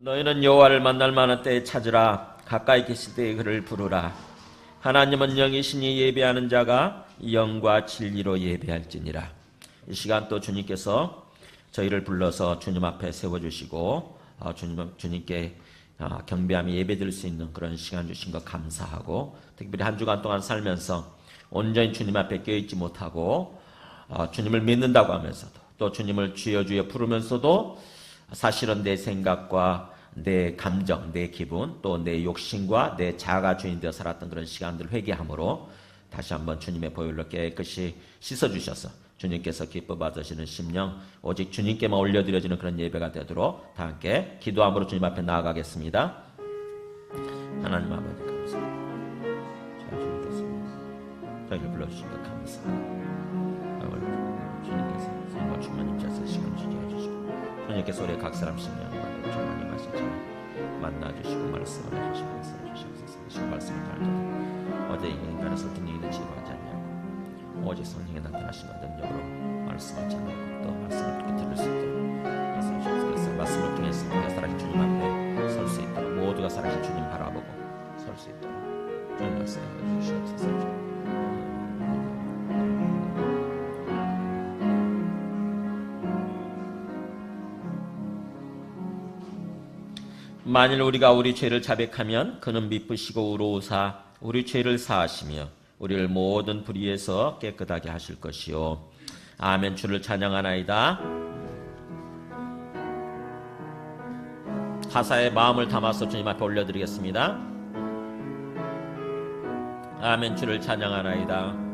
너희는 여호와를 만날 만한 때에 찾으라. 가까이 계실 때에 그를 부르라. 하나님은 영이시니 예배하는 자가 영과 진리로 예배할지니라. 이 시간 또 주님께서 저희를 불러서 주님 앞에 세워주시고 주님께 경배하며 예배드릴 수 있는 그런 시간 주신 것 감사하고, 특별히 한 주간 동안 살면서 온전히 주님 앞에 껴있지 못하고 주님을 믿는다고 하면서도 또 주님을 주여 주여 부르면서도 사실은 내 생각과 내 감정, 내 기분, 또 내 욕심과 내 자아가 주인 되어 살았던 그런 시간들을 회개함으로 다시 한번 주님의 보혈로 깨끗이 씻어주셔서 주님께서 기뻐 받으시는 심령, 오직 주님께만 올려드려지는 그런 예배가 되도록 다 함께 기도함으로 주님 앞에 나아가겠습니다. 하나님 아버지 감사합니다. 주님께서 저희를 불러주신 것 감사합니다. 주님께서 성과 충만히 입자서 시간 주게 해주시고, 주님께서 우리 각 사람 심령을 충만히 마시지만 만나주시고 말씀을 해주시고 말씀을 말씀을 달게 어제 인간의 설득력이든 지루하지 않냐고 오직 성령의 나타나신 능력으로 말씀을 전하고 또 말씀을 듣게 들을 수 있도록 말씀을 말씀을 통해서 우리가 살아신 주님 앞에 설 수 있도록, 모두가 살아신 주님 바라보고 설 수 있도록 주님 말씀해 주시옵소서. 만일 우리가 우리 죄를 자백하면 그는 미쁘시고 의로우사 우리 죄를 사하시며 우리를 모든 불의에서 깨끗하게 하실 것이요. 아멘. 주를 찬양하나이다. 가사에 마음을 담아서 주님 앞에 올려드리겠습니다. 아멘. 주를 찬양하나이다.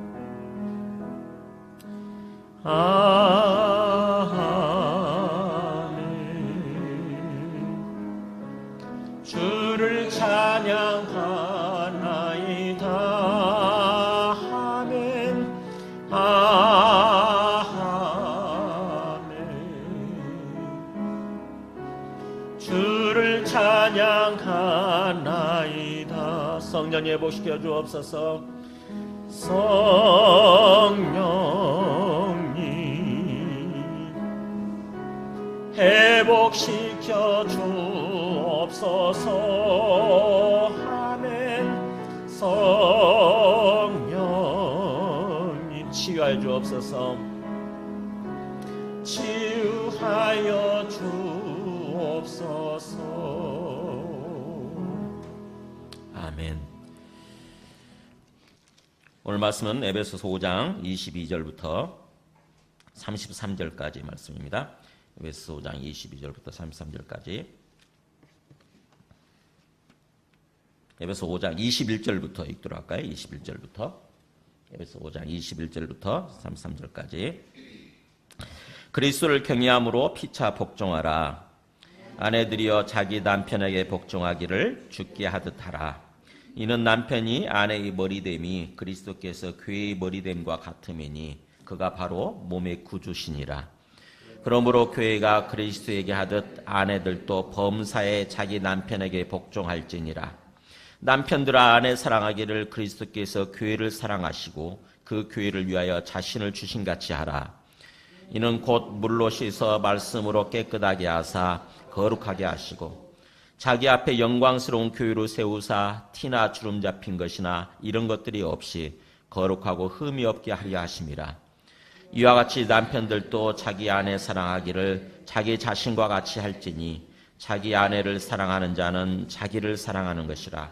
주를 찬양하나이다. 아멘. 아멘. 주를 찬양하나이다. 성령 회복시켜 주옵소서. 성령님 회복시켜 주옵소서. 아멘. 성령님 치유하여 주옵소서. 치유하여 주옵소서. 아멘. 오늘 말씀은 에베소서 5장 22절부터 33절까지 말씀입니다. 에베소서 5장 22절부터 33절까지. 에베소 5장 21절부터 읽도록 할까요? 21절부터. 에베소 5장 21절부터 33절까지. 그리스도를 경외함으로 피차 복종하라. 아내들이여 자기 남편에게 복종하기를 주께 하듯 하라. 이는 남편이 아내의 머리됨이 그리스도께서 교회의 머리됨과 같음이니 그가 바로 몸의 구주시니라. 그러므로 교회가 그리스도에게 하듯 아내들도 범사에 자기 남편에게 복종할지니라. 남편들아 아내 사랑하기를 그리스도께서 교회를 사랑하시고 그 교회를 위하여 자신을 주신같이 하라. 이는 곧 물로 씻어 말씀으로 깨끗하게 하사 거룩하게 하시고 자기 앞에 영광스러운 교회로 세우사 티나 주름 잡힌 것이나 이런 것들이 없이 거룩하고 흠이 없게 하려 하심이라. 이와 같이 남편들도 자기 아내 사랑하기를 자기 자신과 같이 할지니 자기 아내를 사랑하는 자는 자기를 사랑하는 것이라.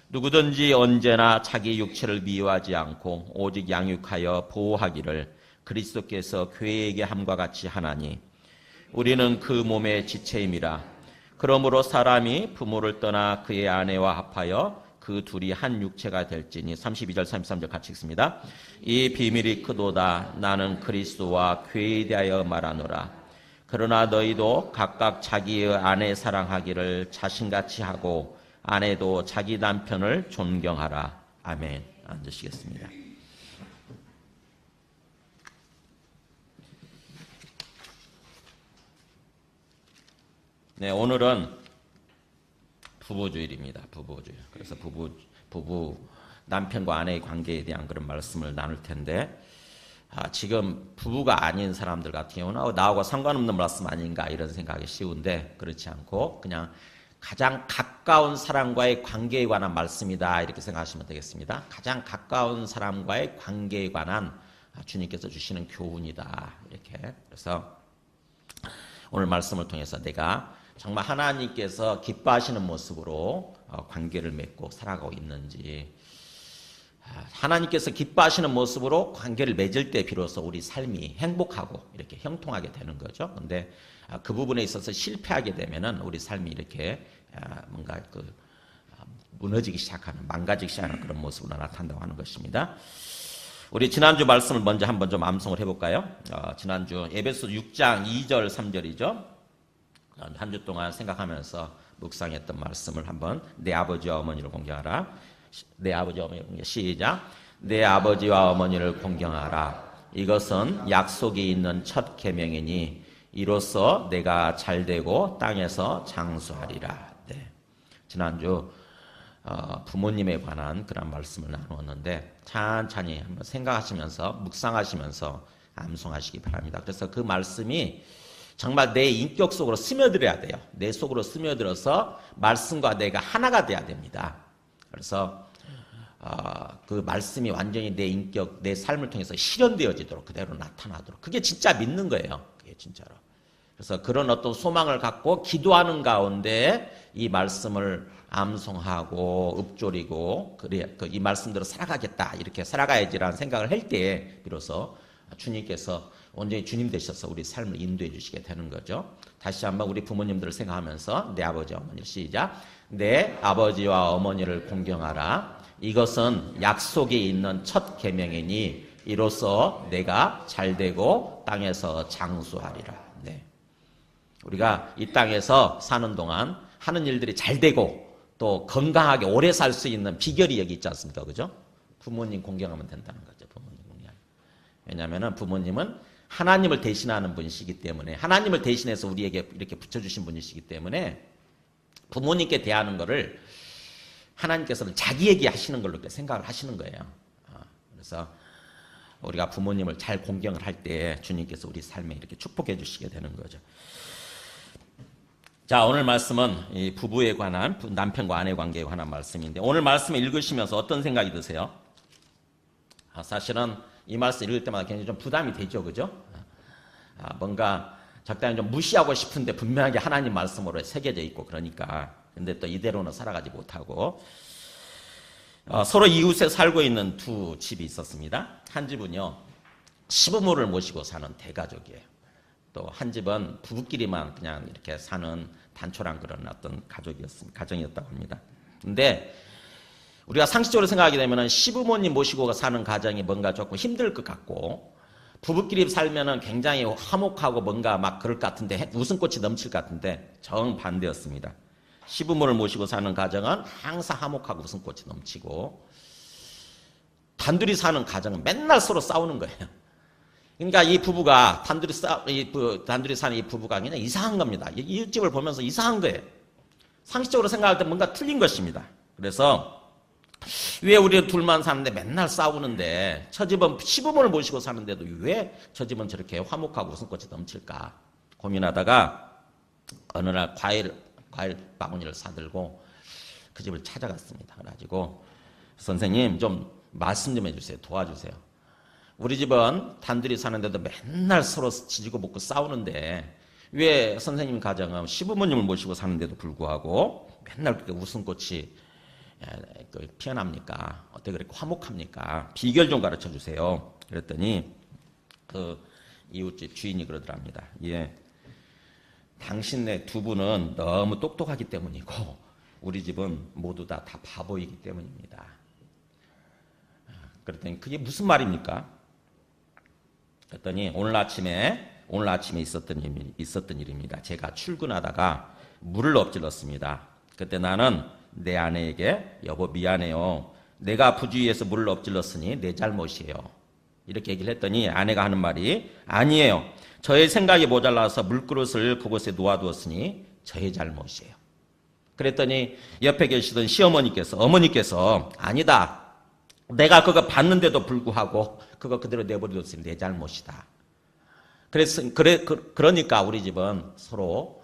누구든지 언제나 자기 육체를 미워하지 않고 오직 양육하여 보호하기를 그리스도께서 교회에게 함과 같이 하나니 우리는 그 몸의 지체임이라. 그러므로 사람이 부모를 떠나 그의 아내와 합하여 그 둘이 한 육체가 될지니. 32절 33절 같이 읽습니다. 이 비밀이 크도다. 나는 그리스도와 교회에 대하여 말하노라. 그러나 너희도 각각 자기의 아내 사랑하기를 자신같이 하고 아내도 자기 남편을 존경하라. 아멘. 앉으시겠습니다. 네, 오늘은 부부주일입니다. 부부주일. 그래서 부부 남편과 아내의 관계에 대한 그런 말씀을 나눌 텐데, 지금 부부가 아닌 사람들 같은 경우는 나하고 상관없는 말씀 아닌가 이런 생각이 쉬운데 그렇지 않고 그냥 가장 가까운 사람과의 관계에 관한 말씀이다 이렇게 생각하시면 되겠습니다. 가장 가까운 사람과의 관계에 관한 주님께서 주시는 교훈이다 이렇게. 그래서 오늘 말씀을 통해서 내가 정말 하나님께서 기뻐하시는 모습으로 관계를 맺고 살아가고 있는지, 하나님께서 기뻐하시는 모습으로 관계를 맺을 때 비로소 우리 삶이 행복하고 이렇게 형통하게 되는 거죠. 근데 그 부분에 있어서 실패하게 되면은 우리 삶이 이렇게 뭔가 무너지기 시작하는, 망가지기 시작하는 그런 모습으로 나타난다고 하는 것입니다. 우리 지난주 말씀을 먼저 한번 좀 암송을 해볼까요? 지난주 에베소 6장 2절 3절이죠. 한 주 동안 생각하면서 묵상했던 말씀을 한번 내 아버지와 어머니를 공경하라. 내 아버지와 어머니 시작. 내 아버지와 어머니를 공경하라. 이것은 약속이 있는 첫 계명이니 이로써 내가 잘되고 땅에서 장수하리라. 네. 지난주 부모님에 관한 그런 말씀을 나누었는데 천천히 한번 생각하시면서 묵상하시면서 암송하시기 바랍니다. 그래서 그 말씀이 정말 내 인격 속으로 스며들어야 돼요. 내 속으로 스며들어서 말씀과 내가 하나가 돼야 됩니다. 그래서 그 말씀이 완전히 내 인격, 내 삶을 통해서 실현되어지도록 그대로 나타나도록, 그게 진짜 믿는 거예요. 그게 진짜로. 그래서 그런 어떤 소망을 갖고 기도하는 가운데 이 말씀을 암송하고 읊조리고 그래 이 말씀대로 살아가겠다, 이렇게 살아가야지라는 생각을 할 때에 비로소 주님께서 온전히 주님 되셔서 우리 삶을 인도해 주시게 되는 거죠. 다시 한번 우리 부모님들을 생각하면서 내 아버지와 어머니 시작. 내 아버지와 어머니를 공경하라. 이것은 약속이 있는 첫 계명이니 이로써 내가 잘되고 땅에서 장수하리라. 네. 우리가 이 땅에서 사는 동안 하는 일들이 잘되고 또 건강하게 오래 살 수 있는 비결이 여기 있지 않습니까? 그죠? 부모님 공경하면 된다는 거죠. 부모님 공경. 왜냐하면 부모님은 하나님을 대신하는 분이시기 때문에, 하나님을 대신해서 우리에게 이렇게 붙여주신 분이시기 때문에 부모님께 대하는 것을 하나님께서는 자기에게 하시는 걸로 이렇게 생각을 하시는 거예요. 그래서 우리가 부모님을 잘 공경을 할 때 주님께서 우리 삶에 이렇게 축복해 주시게 되는 거죠. 자, 오늘 말씀은 이 부부에 관한, 남편과 아내 관계에 관한 말씀인데, 오늘 말씀을 읽으시면서 어떤 생각이 드세요? 사실은 이 말씀 읽을 때마다 굉장히 좀 부담이 되죠, 그죠? 뭔가 적당히 좀 무시하고 싶은데 분명하게 하나님 말씀으로 새겨져 있고 그러니까. 근데 또 이대로는 살아가지 못하고. 서로 이웃에 살고 있는 두 집이 있었습니다. 한 집은요, 시부모를 모시고 사는 대가족이에요. 또 한 집은 부부끼리만 그냥 이렇게 사는 단촐한 그런 어떤 가정이었다고 합니다. 근데 우리가 상식적으로 생각하게 되면 시부모님 모시고 사는 가정이 뭔가 조금 힘들 것 같고, 부부끼리 살면은 굉장히 화목하고 뭔가 막 그럴 것 같은데, 웃음꽃이 넘칠 것 같은데 정반대였습니다. 시부모를 모시고 사는 가정은 항상 화목하고 웃음꽃이 넘치고, 단둘이 사는 가정은 맨날 서로 싸우는 거예요. 그러니까 이 부부가 단둘이 사는 이 부부가 그냥 이상한 겁니다. 이웃집을 보면서 이상한 거예요. 상식적으로 생각할 때 뭔가 틀린 것입니다. 그래서 왜 우리 둘만 사는데 맨날 싸우는데 저 집은 시부모를 모시고 사는데도 왜 저 집은 저렇게 화목하고 웃음꽃이 넘칠까 고민하다가 어느 날 과일 바구니를 사들고 그 집을 찾아갔습니다. 그래가지고 선생님 좀 말씀 좀 해주세요. 도와주세요. 우리 집은 단둘이 사는데도 맨날 서로 지지고 볶고 싸우는데 왜 선생님 가정은 시부모님을 모시고 사는데도 불구하고 맨날 그렇게 웃음꽃이 피어납니까? 어떻게 그렇게 화목합니까? 비결 좀 가르쳐 주세요. 그랬더니 그 이웃집 주인이 그러더랍니다. 예, 당신네 두 분은 너무 똑똑하기 때문이고 우리 집은 모두 다 바보이기 때문입니다. 그랬더니 그게 무슨 말입니까? 그랬더니 오늘 아침에 있었던 일입니다. 제가 출근하다가 물을 엎질렀습니다. 그때 나는 내 아내에게 여보 미안해요. 내가 부주의해서 물을 엎질렀으니 내 잘못이에요. 이렇게 얘기를 했더니 아내가 하는 말이 아니에요. 저의 생각이 모자라서 물그릇을 그곳에 놓아두었으니 저의 잘못이에요. 그랬더니 옆에 계시던 어머니께서 아니다. 내가 그거 봤는데도 불구하고 그거 그대로 내버려뒀으니 내 잘못이다. 그러니까 우리 집은 서로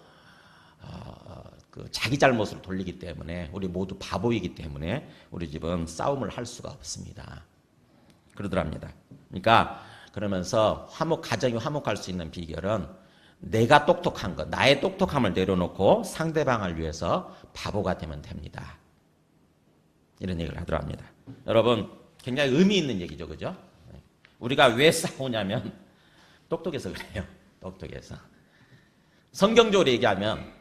자기 잘못을 돌리기 때문에 우리 모두 바보이기 때문에 우리 집은 싸움을 할 수가 없습니다. 그러더랍니다. 그러니까 그러면서 가정이 화목할 수 있는 비결은 내가 똑똑한 것, 나의 똑똑함을 내려놓고 상대방을 위해서 바보가 되면 됩니다. 이런 얘기를 하더랍니다. 여러분 굉장히 의미 있는 얘기죠, 그죠? 우리가 왜 싸우냐면 똑똑해서 그래요. 똑똑해서. 성경적으로 얘기하면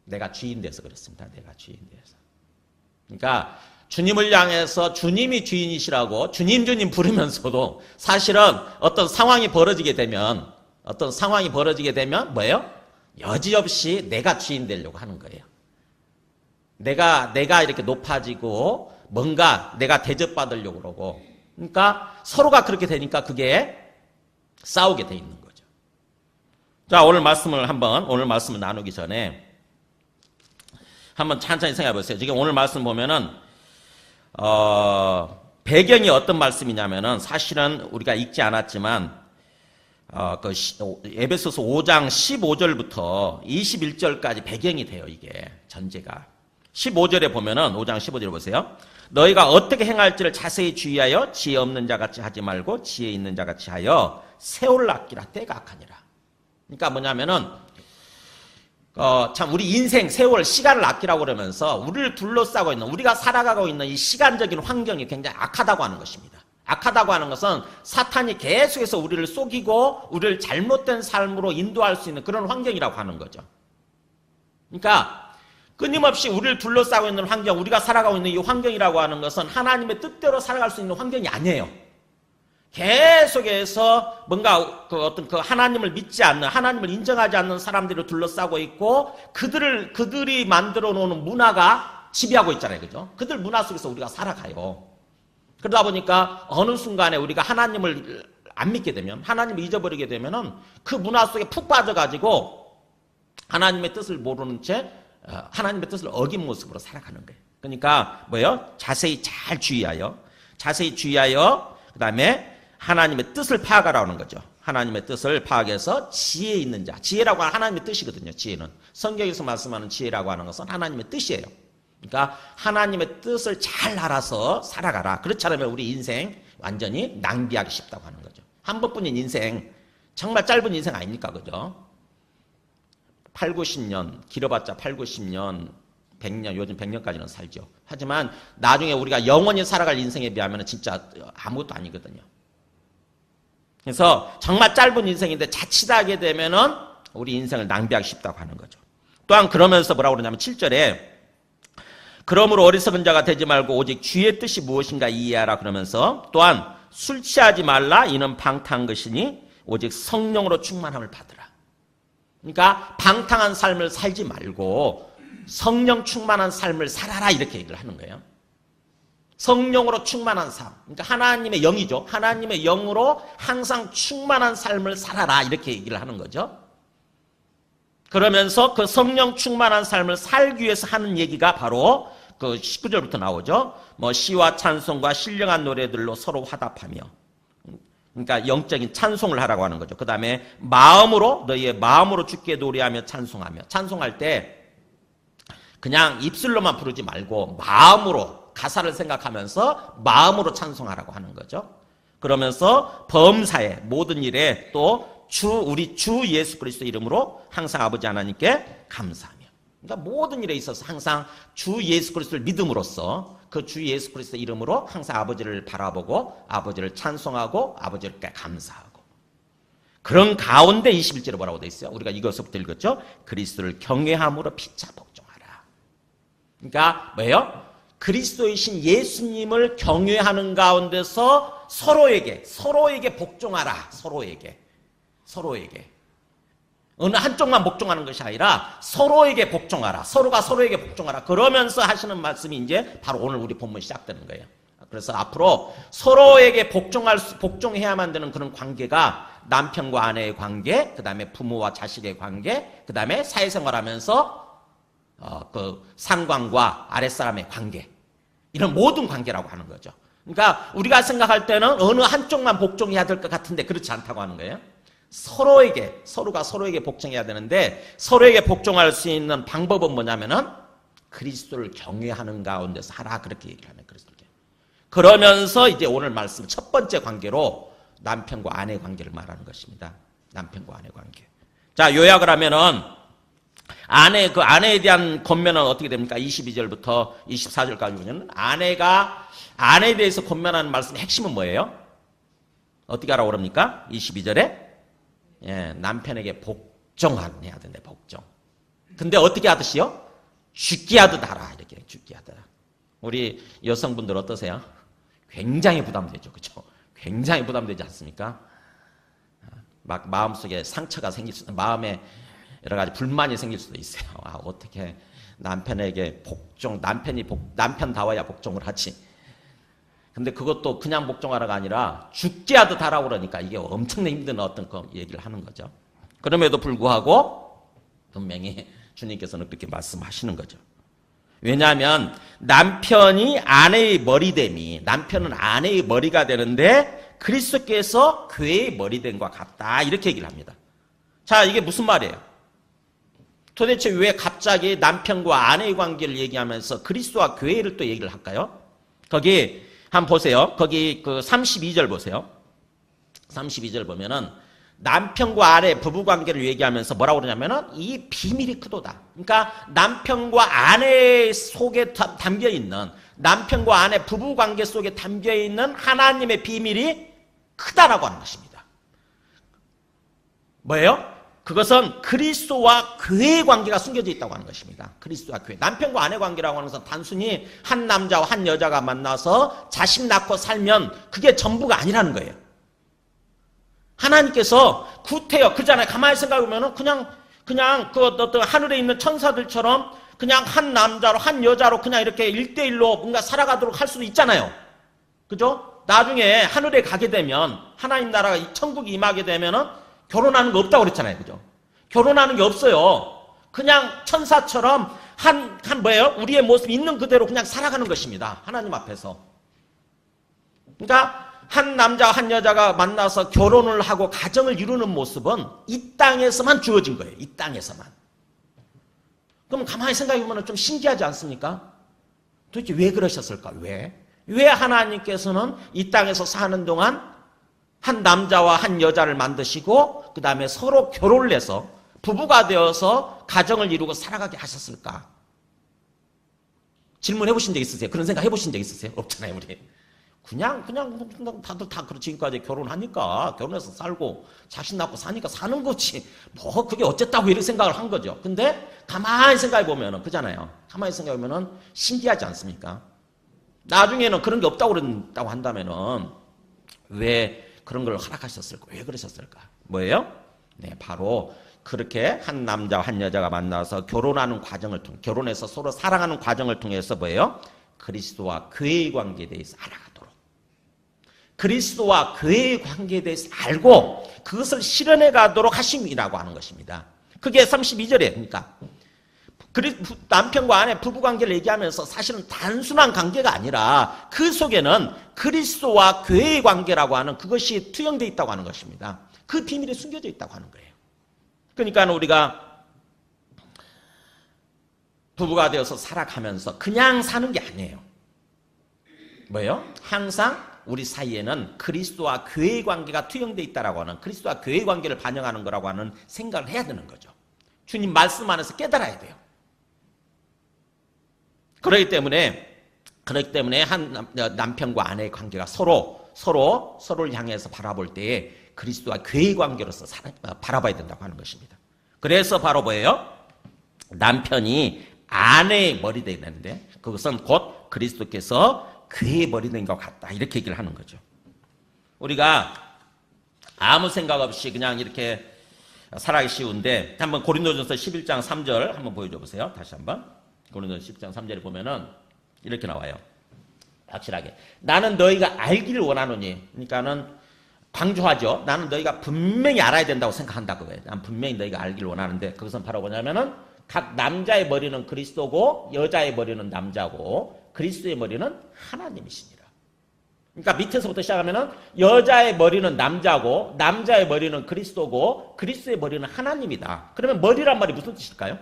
내가 주인 돼서 그렇습니다. 내가 주인 돼서. 그러니까 주님을 향해서 주님이 주인이시라고 주님 부르면서도 사실은 어떤 상황이 벌어지게 되면 뭐예요? 여지없이 내가 주인 되려고 하는 거예요. 내가 이렇게 높아지고 뭔가 내가 대접받으려고 그러고. 그러니까 서로가 그렇게 되니까 그게 싸우게 돼 있는 거죠. 자, 오늘 말씀을 나누기 전에 한번 천천히 생각해 보세요. 지금 오늘 말씀 보면은 배경이 어떤 말씀이냐면은 사실은 우리가 읽지 않았지만 에베소서 5장 15절부터 21절까지 배경이 돼요. 이게 전제가 15절에 보면은 5장 15절에 보세요. 너희가 어떻게 행할지를 자세히 주의하여 지혜 없는 자같이 하지 말고 지혜 있는 자같이 하여 세월을 아끼라. 때가 악하니라. 그러니까 뭐냐면은 참 우리 인생 세월 시간을 아끼라고 그러면서 우리를 둘러싸고 있는 우리가 살아가고 있는 이 시간적인 환경이 굉장히 악하다고 하는 것입니다. 악하다고 하는 것은 사탄이 계속해서 우리를 속이고 우리를 잘못된 삶으로 인도할 수 있는 그런 환경이라고 하는 거죠. 그러니까 끊임없이 우리를 둘러싸고 있는 환경, 우리가 살아가고 있는 이 환경이라고 하는 것은 하나님의 뜻대로 살아갈 수 있는 환경이 아니에요. 계속해서 뭔가 하나님을 믿지 않는, 하나님을 인정하지 않는 사람들을 둘러싸고 있고 그들이 만들어 놓은 문화가 지배하고 있잖아요. 그죠? 그들 문화 속에서 우리가 살아가요. 그러다 보니까 어느 순간에 우리가 하나님을 안 믿게 되면, 하나님을 잊어버리게 되면은 그 문화 속에 푹 빠져가지고 하나님의 뜻을 모르는 채 하나님의 뜻을 어긴 모습으로 살아가는 거예요. 그러니까 뭐예요? 자세히 주의하여 그 다음에 하나님의 뜻을 파악하라는 거죠. 하나님의 뜻을 파악해서 지혜 있는 자. 지혜라고 하는 하나님의 뜻이거든요. 지혜는. 성경에서 말씀하는 지혜라고 하는 것은 하나님의 뜻이에요. 그러니까 하나님의 뜻을 잘 알아서 살아가라. 그렇지 않으면 우리 인생 완전히 낭비하기 쉽다고 하는 거죠. 한 번뿐인 인생, 정말 짧은 인생 아닙니까? 그죠? 8, 90년, 길어봤자 8, 90년, 100년, 요즘 100년까지는 살죠. 하지만 나중에 우리가 영원히 살아갈 인생에 비하면 진짜 아무것도 아니거든요. 그래서 정말 짧은 인생인데 자칫하게 되면은 우리 인생을 낭비하기 쉽다고 하는 거죠. 또한 그러면서 뭐라고 그러냐면 7절에 그러므로 어리석은 자가 되지 말고 오직 주의 뜻이 무엇인가 이해하라 그러면서 또한 술 취하지 말라 이는 방탕한 것이니 오직 성령으로 충만함을 받으라. 그러니까 방탕한 삶을 살지 말고 성령 충만한 삶을 살아라 이렇게 얘기를 하는 거예요. 성령으로 충만한 삶. 그러니까 하나님의 영이죠. 하나님의 영으로 항상 충만한 삶을 살아라 이렇게 얘기를 하는 거죠. 그러면서 그 성령 충만한 삶을 살기 위해서 하는 얘기가 바로 그 19절부터 나오죠. 뭐 시와 찬송과 신령한 노래들로 서로 화답하며. 그러니까 영적인 찬송을 하라고 하는 거죠. 그 다음에 너희의 마음으로 주께 노래하며 찬송하며. 찬송할 때 그냥 입술로만 부르지 말고 마음으로 가사를 생각하면서 마음으로 찬송하라고 하는 거죠. 그러면서 범사에 모든 일에 또 우리 주 예수 그리스도 이름으로 항상 아버지 하나님께 감사하며. 그러니까 모든 일에 있어서 항상 주 예수 그리스도를 믿음으로써 그 주 예수 그리스도 이름으로 항상 아버지를 바라보고 아버지를 찬송하고 아버지께 감사하고. 그런 가운데 21절에 뭐라고 돼 있어요? 우리가 이것부터 읽었죠? 그리스도를 경외함으로 피차 복종하라. 그러니까 뭐예요? 그리스도이신 예수님을 경외하는 가운데서 서로에게 복종하라. 서로에게. 어느 한쪽만 복종하는 것이 아니라 서로에게 복종하라. 서로가 서로에게 복종하라. 그러면서 하시는 말씀이 이제 바로 오늘 우리 본문 시작되는 거예요. 그래서 앞으로 서로에게 복종해야만 되는 그런 관계가 남편과 아내의 관계, 그 다음에 부모와 자식의 관계, 그 다음에 사회생활하면서 그 상관과 아랫사람의 관계, 이런 모든 관계라고 하는 거죠. 그러니까 우리가 생각할 때는 어느 한쪽만 복종해야 될 것 같은데 그렇지 않다고 하는 거예요. 서로가 서로에게 복종해야 되는데 서로에게 복종할 수 있는 방법은 뭐냐면은 그리스도를 경외하는 가운데서 하라 그렇게 얘기를 하는 그리스도를. 그러면서 이제 오늘 말씀 첫 번째 관계로 남편과 아내 관계를 말하는 것입니다. 남편과 아내 관계. 자, 요약을 하면은 아내에 대한 권면은 어떻게 됩니까? 22절부터 24절까지 보면 아내에 대해서 권면하는 말씀의 핵심은 뭐예요? 어떻게 하라고 그럽니까? 22절에 예, 남편에게 복종해야 된대. 복종. 근데 어떻게 하듯이요? 죽게 하듯 하라. 이렇게 죽게 하듯. 우리 여성분들 어떠세요? 굉장히 부담되죠. 그렇죠? 굉장히 부담되지 않습니까? 막 마음속에 상처가 생길 수도, 마음에 여러 가지 불만이 생길 수도 있어요. 어떻게 남편에게 남편다워야 복종을 하지. 근데 그것도 그냥 복종하라가 아니라 죽게 하듯 하라고 그러니까 이게 엄청나게 힘든 어떤 얘기를 하는 거죠. 그럼에도 불구하고 분명히 주님께서는 그렇게 말씀하시는 거죠. 왜냐하면 남편은 아내의 머리가 되는데 그리스도께서 교회의 머리됨과 같다. 이렇게 얘기를 합니다. 자, 이게 무슨 말이에요? 도대체 왜 갑자기 남편과 아내의 관계를 얘기하면서 그리스도와 교회를 또 얘기를 할까요? 거기 한번 보세요. 거기 그 32절 보세요. 32절 보면은 남편과 아내 부부 관계를 얘기하면서 뭐라고 그러냐면은 이 비밀이 크도다. 그러니까 남편과 아내 속에 담겨 있는 남편과 아내 부부 관계 속에 담겨 있는 하나님의 비밀이 크다라고 하는 것입니다. 뭐예요? 그것은 그리스도와 교회의 관계가 숨겨져 있다고 하는 것입니다. 그리스도와 교회. 남편과 아내 관계라고 하는 것은 단순히 한 남자와 한 여자가 만나서 자식 낳고 살면 그게 전부가 아니라는 거예요. 하나님께서 구태여 그잖아요. 가만히 생각해보면 그냥 그 어떤 하늘에 있는 천사들처럼 그냥 한 남자로 한 여자로 그냥 이렇게 1대1로 뭔가 살아가도록 할 수도 있잖아요. 그죠? 나중에 하늘에 가게 되면 하나님 나라가 천국이 임하게 되면은 결혼하는 거 없다고 그랬잖아요. 그죠? 결혼하는 게 없어요. 그냥 천사처럼 뭐예요? 우리의 모습 있는 그대로 그냥 살아가는 것입니다. 하나님 앞에서. 그러니까 한 남자와 한 여자가 만나서 결혼을 하고 가정을 이루는 모습은 이 땅에서만 주어진 거예요. 이 땅에서만. 그럼 가만히 생각해보면 좀 신기하지 않습니까? 도대체 왜 그러셨을까? 왜 하나님께서는 이 땅에서 사는 동안 한 남자와 한 여자를 만드시고 그 다음에 서로 결혼을 해서 부부가 되어서 가정을 이루고 살아가게 하셨을까? 질문해 보신 적 있으세요? 그런 생각 해보신 적 있으세요? 없잖아요, 우리. 그냥 다들 다 지금까지 결혼하니까 결혼해서 살고 자식 낳고 사니까 사는 거지. 뭐 그게 어쨌다고 이렇게 생각을 한 거죠. 근데 가만히 생각해 보면은 그잖아요. 가만히 생각해 보면은 신기하지 않습니까? 나중에는 그런 게 없다고 그랬다고 한다면은 왜 그런 걸 허락하셨을까? 왜 그러셨을까? 뭐예요? 네, 바로 그렇게 한 남자와 한 여자가 만나서 결혼하는 과정을 통해 결혼해서 서로 사랑하는 과정을 통해서 뭐예요? 그리스도와 교회의 관계에 대해서 알아가도록. 그리스도와 교회의 관계에 대해서 알고 그것을 실현해 가도록 하심이라고 하는 것입니다. 그게 32절이에요. 그러니까 남편과 아내 부부관계를 얘기하면서 사실은 단순한 관계가 아니라 그 속에는 그리스도와 교회의 관계라고 하는 그것이 투영되어 있다고 하는 것입니다. 그 비밀이 숨겨져 있다고 하는 거예요. 그러니까 우리가 부부가 되어서 살아가면서 그냥 사는 게 아니에요. 뭐예요? 항상 우리 사이에는 그리스도와 교회의 관계가 투영되어 있다라고 하는 그리스도와 교회의 관계를 반영하는 거라고 하는 생각을 해야 되는 거죠. 주님 말씀 안에서 깨달아야 돼요. 그렇기 때문에 한 남편과 아내의 관계가 서로를 향해서 바라볼 때에 그리스도와 교회의 관계로서 바라봐야 된다고 하는 것입니다. 그래서 바로 뭐예요? 남편이 아내의 머리 되는데 그것은 곧 그리스도께서 교회의 머리 된 것 같다. 이렇게 얘기를 하는 거죠. 우리가 아무 생각 없이 그냥 이렇게 살아가기 쉬운데 한번 고린도전서 11장 3절 한번 보여줘 보세요. 다시 한번. 고린도전서 10장 3절에 보면은 이렇게 나와요. 확실하게. 나는 너희가 알기를 원하노니. 그러니까는 강조하죠. 나는 너희가 분명히 알아야 된다고 생각한다 그거예요. 난 분명히 너희가 알기를 원하는데 그것은 바로 뭐냐면은 각 남자의 머리는 그리스도고 여자의 머리는 남자고 그리스도의 머리는 하나님이시니라. 그러니까 밑에서부터 시작하면은 여자의 머리는 남자고 남자의 머리는 그리스도고 그리스도의 머리는 하나님이다. 그러면 머리란 말이 무슨 뜻일까요?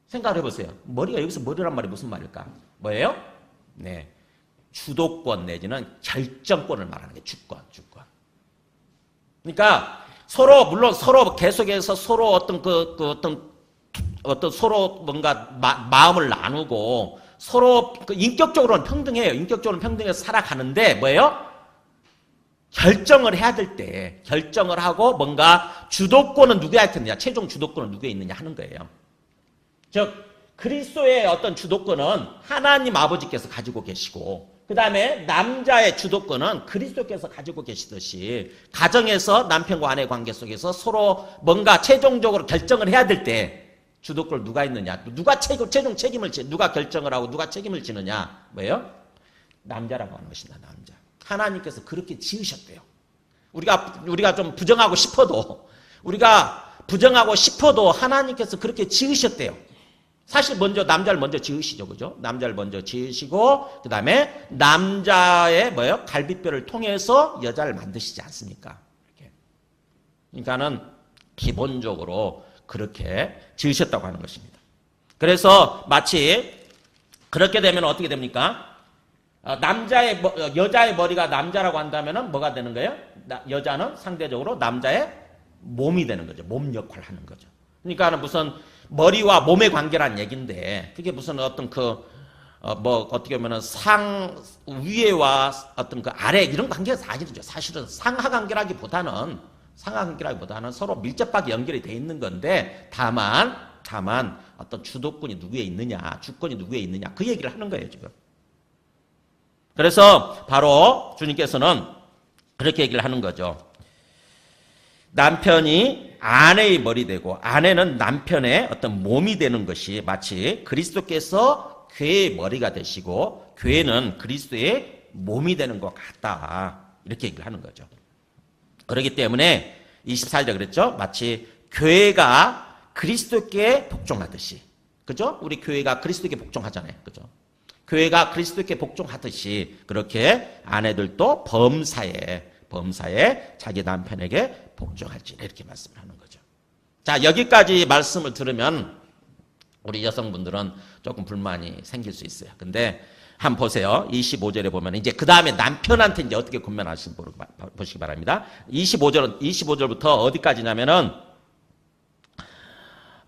생각을 해보세요. 머리가 여기서 머리란 말이 무슨 말일까? 뭐예요? 네, 주도권 내지는 결정권을 말하는 게 주권. 그러니까 서로 물론 서로 계속해서 서로 어떤 서로 뭔가 마음을 나누고 서로 인격적으로는 평등해요. 인격적으로는 평등해서 살아가는데 뭐예요? 결정을 해야 될 때 결정을 하고 뭔가 주도권은 누구한테 있느냐, 최종 주도권은 누구에 있느냐 하는 거예요. 즉 그리스도의 어떤 주도권은 하나님 아버지께서 가지고 계시고 그 다음에 남자의 주도권은 그리스도께서 가지고 계시듯이 가정에서 남편과 아내의 관계 속에서 서로 뭔가 최종적으로 결정을 해야 될 때 주도권을 누가 있느냐, 누가 최종 책임을 누가 결정을 하고 누가 책임을 지느냐, 뭐예요? 남자라고 하는 것이다. 남자. 하나님께서 그렇게 지으셨대요. 우리가 좀 부정하고 싶어도 하나님께서 그렇게 지으셨대요. 사실 먼저 남자를 먼저 지으시죠, 그죠? 남자를 먼저 지으시고 그 다음에 남자의 뭐예요? 갈비뼈를 통해서 여자를 만드시지 않습니까? 이렇게. 그러니까는 기본적으로 그렇게 지으셨다고 하는 것입니다. 그래서 마치 그렇게 되면 어떻게 됩니까? 여자의 머리가 남자라고 한다면은 뭐가 되는 거예요? 여자는 상대적으로 남자의 몸이 되는 거죠. 몸 역할을 하는 거죠. 그러니까 무슨 머리와 몸의 관계란 얘기인데 그게 무슨 어떤 어떻게 보면은 위에와 어떤 아래 이런 관계가 아니죠. 사실은 상하 관계라기보다는 서로 밀접하게 연결이 돼 있는 건데 다만 어떤 주도권이 누구에 있느냐, 주권이 누구에 있느냐 그 얘기를 하는 거예요, 지금. 그래서 바로 주님께서는 그렇게 얘기를 하는 거죠. 남편이 아내의 머리 되고 아내는 남편의 어떤 몸이 되는 것이 마치 그리스도께서 교회의 머리가 되시고 교회는 그리스도의 몸이 되는 것 같다. 이렇게 얘기를 하는 거죠. 그렇기 때문에 24절에 그랬죠. 마치 교회가 그리스도께 복종하듯이. 그죠? 우리 교회가 그리스도께 복종하잖아요. 그죠? 교회가 그리스도께 복종하듯이 그렇게 아내들도 범사에 자기 남편에게 복종할지라 이렇게 말씀을 하는 거죠. 자, 여기까지 말씀을 들으면 우리 여성분들은 조금 불만이 생길 수 있어요. 근데 한번 보세요. 25절에 보면 이제 그 다음에 남편한테 이제 어떻게 권면하시는지 보시기 바랍니다. 25절부터 어디까지냐면은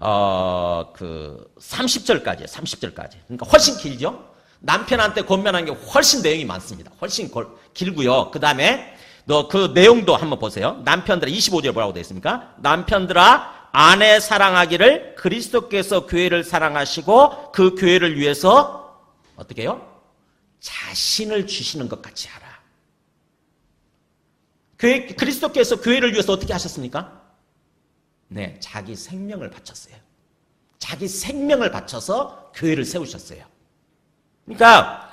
30절까지예요. 30절까지. 그러니까 훨씬 길죠. 남편한테 권면한 게 훨씬 내용이 많습니다. 훨씬 길고요. 그 다음에 그 내용도 한번 보세요. 남편들아, 25절에 뭐라고 되어 있습니까? 남편들아, 아내 사랑하기를 그리스도께서 교회를 사랑하시고 그 교회를 위해서 어떻게 해요? 자신을 주시는 것 같이 하라. 그리스도께서 교회를 위해서 어떻게 하셨습니까? 네, 자기 생명을 바쳤어요. 자기 생명을 바쳐서 교회를 세우셨어요. 그러니까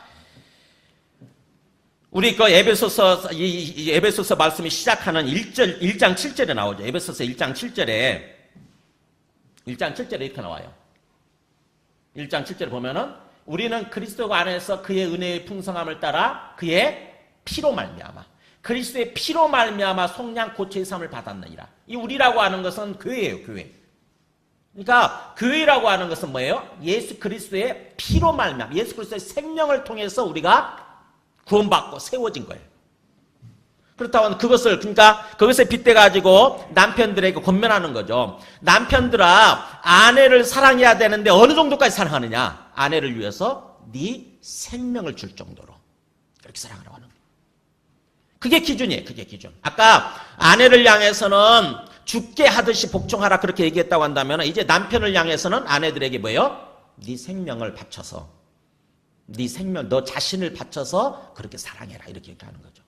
우리 에베소서 말씀이 시작하는 1장 7절에 나오죠. 에베소서 1장 7절에 이렇게 나와요. 1장 7절에 보면은 우리는 그리스도 안에서 그의 은혜의 풍성함을 따라 그의 피로 말미암아 그리스도의 피로 말미암아 속량 고쳐의 삶을 받았느니라. 이 우리라고 하는 것은 교회예요, 교회. 그러니까 교회라고 하는 것은 뭐예요? 예수 그리스도의 피로 말미암아 예수 그리스도의 생명을 통해서 우리가 구원받고 세워진 거예요. 그렇다고 그러니까 그것에 빗대 가지고 남편들에게 권면하는 거죠. 남편들아, 아내를 사랑해야 되는데 어느 정도까지 사랑하느냐? 아내를 위해서 네 생명을 줄 정도로 그렇게 사랑하라고 하는 거예요. 그게 기준이에요. 그게 기준. 아까 아내를 향해서는 죽게 하듯이 복종하라 그렇게 얘기했다고 한다면 이제 남편을 향해서는 아내들에게 뭐예요? 네 생명을 바쳐서 네 생명, 너 자신을 바쳐서 그렇게 사랑해라 이렇게 얘기하는 거죠.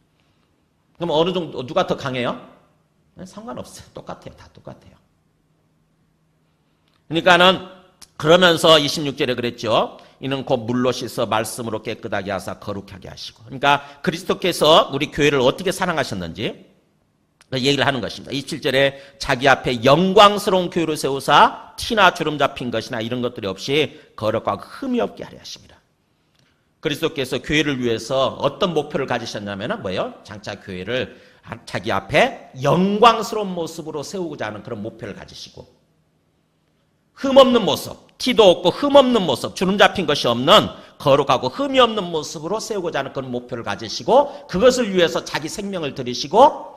그럼 어느 정도 누가 더 강해요? 상관없어요. 똑같아요. 다 똑같아요. 그러니까는 그러면서 26절에 그랬죠. 이는 곧 물로 씻어 말씀으로 깨끗하게 하사 거룩하게 하시고. 그러니까 그리스도께서 우리 교회를 어떻게 사랑하셨는지 얘기를 하는 것입니다. 27절에 자기 앞에 영광스러운 교회를 세우사 티나 주름 잡힌 것이나 이런 것들이 없이 거룩과 흠이 없게 하려 하십니다. 그리스도께서 교회를 위해서 어떤 목표를 가지셨냐면 뭐예요? 장차 교회를 자기 앞에 영광스러운 모습으로 세우고자 하는 그런 목표를 가지시고 흠없는 모습, 티도 없고 흠없는 모습, 주름 잡힌 것이 없는 거룩하고 흠이 없는 모습으로 세우고자 하는 그런 목표를 가지시고 그것을 위해서 자기 생명을 들이시고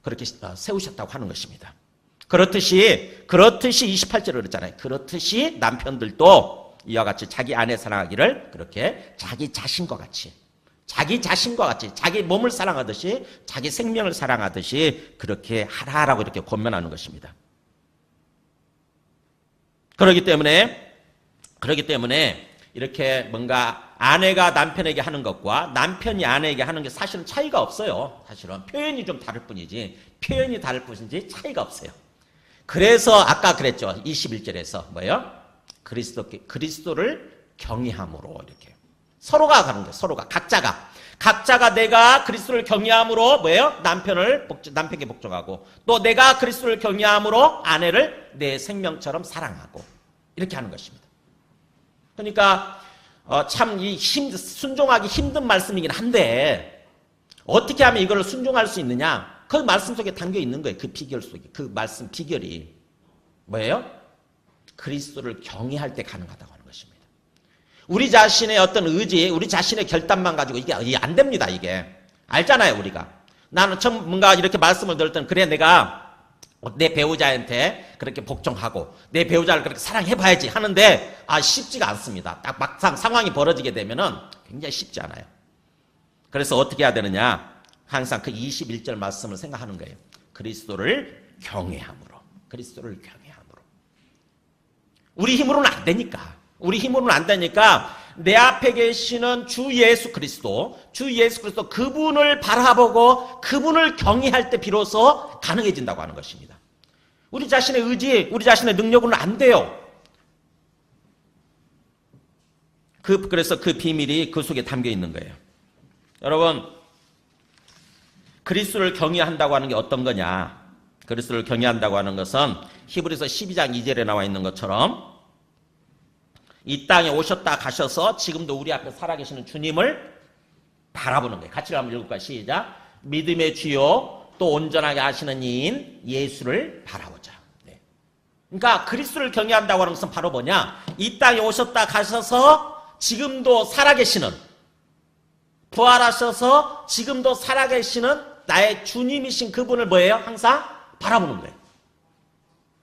그렇게 세우셨다고 하는 것입니다. 그렇듯이 28절에 그랬잖아요. 그렇듯이 남편들도 이와 같이 자기 아내 사랑하기를 그렇게 자기 자신과 같이 자기 몸을 사랑하듯이 자기 생명을 사랑하듯이 그렇게 하라라고 이렇게 권면하는 것입니다. 그렇기 때문에 이렇게 뭔가 아내가 남편에게 하는 것과 남편이 아내에게 하는 게 사실은 차이가 없어요. 사실은 표현이 좀 다를 뿐이지 표현이 다를 뿐이지 차이가 없어요. 그래서 아까 그랬죠. 21절에서 뭐예요? 그리스도를 경외함으로 이렇게 서로가 가는 거예요. 서로가 각자가 내가 그리스도를 경외함으로 뭐예요? 남편에게 복종하고 또 내가 그리스도를 경외함으로 아내를 내 생명처럼 사랑하고 이렇게 하는 것입니다. 그러니까 참 순종하기 힘든 말씀이긴 한데 어떻게 하면 이걸 순종할 수 있느냐? 그 말씀 속에 담겨 있는 거예요. 그 비결 속에 그 말씀 비결이 뭐예요? 그리스도를 경외할 때 가능하다고 하는 것입니다. 우리 자신의 어떤 의지, 우리 자신의 결단만 가지고 이게 안 됩니다. 이게 알잖아요. 우리가 나는 처음 뭔가 이렇게 말씀을 들을 때는 그래 내가 내 배우자한테 그렇게 복종하고 내 배우자를 그렇게 사랑해봐야지 하는데 쉽지가 않습니다. 딱 막상 상황이 벌어지게 되면은 굉장히 쉽지 않아요. 그래서 어떻게 해야 되느냐? 항상 그 21절 말씀을 생각하는 거예요. 그리스도를 경외함으로. 우리 힘으로는 안 되니까 내 앞에 계시는 주 예수 그리스도 그분을 바라보고 그분을 경외할 때 비로소 가능해진다고 하는 것입니다. 우리 자신의 의지, 우리 자신의 능력으로는 안 돼요. 그래서 그 비밀이 그 속에 담겨 있는 거예요. 여러분, 그리스도를 경외한다고 하는 게 어떤 거냐? 그리스도를 경외한다고 하는 것은 히브리서 12장 2절에 나와 있는 것처럼 이 땅에 오셨다 가셔서 지금도 우리 앞에 살아계시는 주님을 바라보는 거예요. 같이 한번 읽을까요? 시작. 믿음의 주요 또 온전하게 하시는 이인 예수를 바라보자. 네. 그러니까 그리스도를 경외한다고 하는 것은 바로 뭐냐? 이 땅에 오셨다 가셔서 지금도 살아계시는 부활하셔서 지금도 살아계시는 나의 주님이신 그분을 뭐예요? 항상 바라보는 거예요.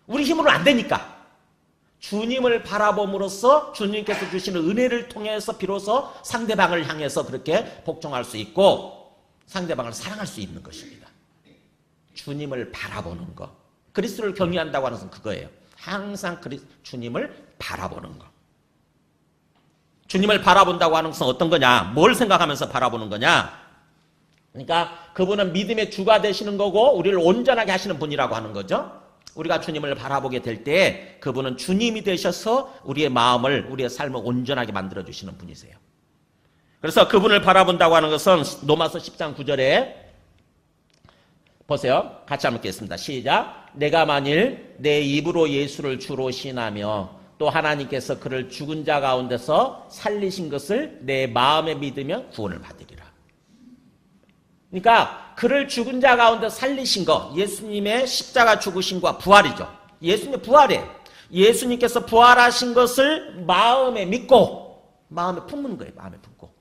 우리 힘으로는 안 되니까. 주님을 바라봄으로써 주님께서 주시는 은혜를 통해서 비로소 상대방을 향해서 그렇게 복종할 수 있고 상대방을 사랑할 수 있는 것입니다. 주님을 바라보는 것. 그리스도를 경외한다고 하는 것은 그거예요. 항상 주님을 바라보는 것. 주님을 바라본다고 하는 것은 어떤 거냐? 뭘 생각하면서 바라보는 거냐? 그러니까 그분은 믿음의 주가 되시는 거고 우리를 온전하게 하시는 분이라고 하는 거죠. 우리가 주님을 바라보게 될 때 그분은 주님이 되셔서 우리의 마음을, 우리의 삶을 온전하게 만들어주시는 분이세요. 그래서 그분을 바라본다고 하는 것은 로마서 10장 9절에 보세요. 같이 한번 읽겠습니다. 시작. 내가 만일 내 입으로 예수를 주로 신하며 또 하나님께서 그를 죽은 자 가운데서 살리신 것을 내 마음에 믿으며 구원을 받으리라. 그러니까 그를 죽은 자 가운데 살리신 것, 예수님의 십자가 죽으심과 부활이죠. 예수님의 부활이에요. 예수님께서 부활하신 것을 마음에 믿고 마음에 품는 거예요. 마음에 품고.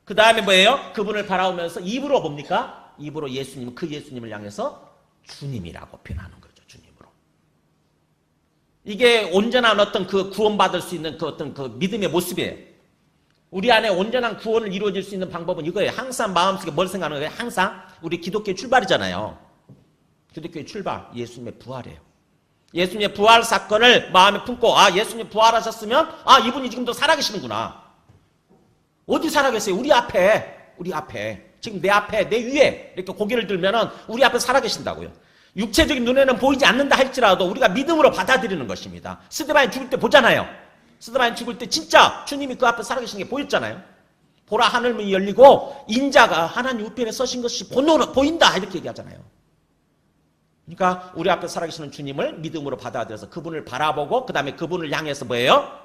그 다음에 뭐예요? 그분을 바라보면서 입으로 뭡니까? 입으로 예수님, 그 예수님을 향해서 주님이라고 표현하는 거죠. 주님으로. 이게 온전한 어떤 그 구원받을 수 있는 그 어떤 그 믿음의 모습이에요. 우리 안에 온전한 구원을 이루어질 수 있는 방법은 이거예요. 항상 마음속에 뭘 생각하는 거예요? 항상 우리 기독교의 출발이잖아요. 기독교의 출발, 예수님의 부활이에요. 예수님의 부활 사건을 마음에 품고 예수님 부활하셨으면 이분이 지금도 살아계시는구나. 어디 살아계세요? 우리 앞에 지금 내 앞에 내 위에 이렇게 고개를 들면은 우리 앞에 살아계신다고요. 육체적인 눈에는 보이지 않는다 할지라도 우리가 믿음으로 받아들이는 것입니다. 스데반이 죽을 때 보잖아요. 스데반이 죽을 때 진짜 주님이 그 앞에 살아계시는 게 보였잖아요. 보라 하늘문이 열리고 인자가 하나님 우편에 서신 것이 보인다 이렇게 얘기하잖아요. 그러니까 우리 앞에 살아계시는 주님을 믿음으로 받아들여서 그분을 바라보고 그 다음에 그분을 향해서 뭐예요?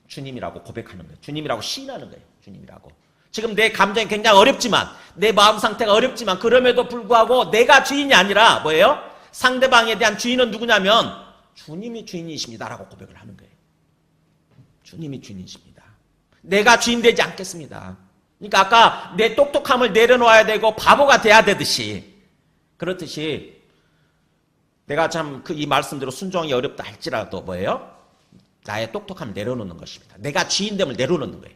주님이라고 고백하는 거예요. 주님이라고 시인하는 거예요. 주님이라고. 지금 내 감정이 굉장히 어렵지만, 내 마음 상태가 어렵지만, 그럼에도 불구하고 내가 주인이 아니라 뭐예요? 상대방에 대한 주인은 누구냐면 주님이 주인이십니다라고 고백을 하는 거예요. 주님이 주인이십니다. 내가 주인 되지 않겠습니다. 그러니까 아까 내 똑똑함을 내려놓아야 되고 바보가 돼야 되듯이, 그렇듯이 내가 참 이 말씀대로 순종이 어렵다 할지라도 뭐예요? 나의 똑똑함을 내려놓는 것입니다. 내가 주인됨을 내려놓는 거예요.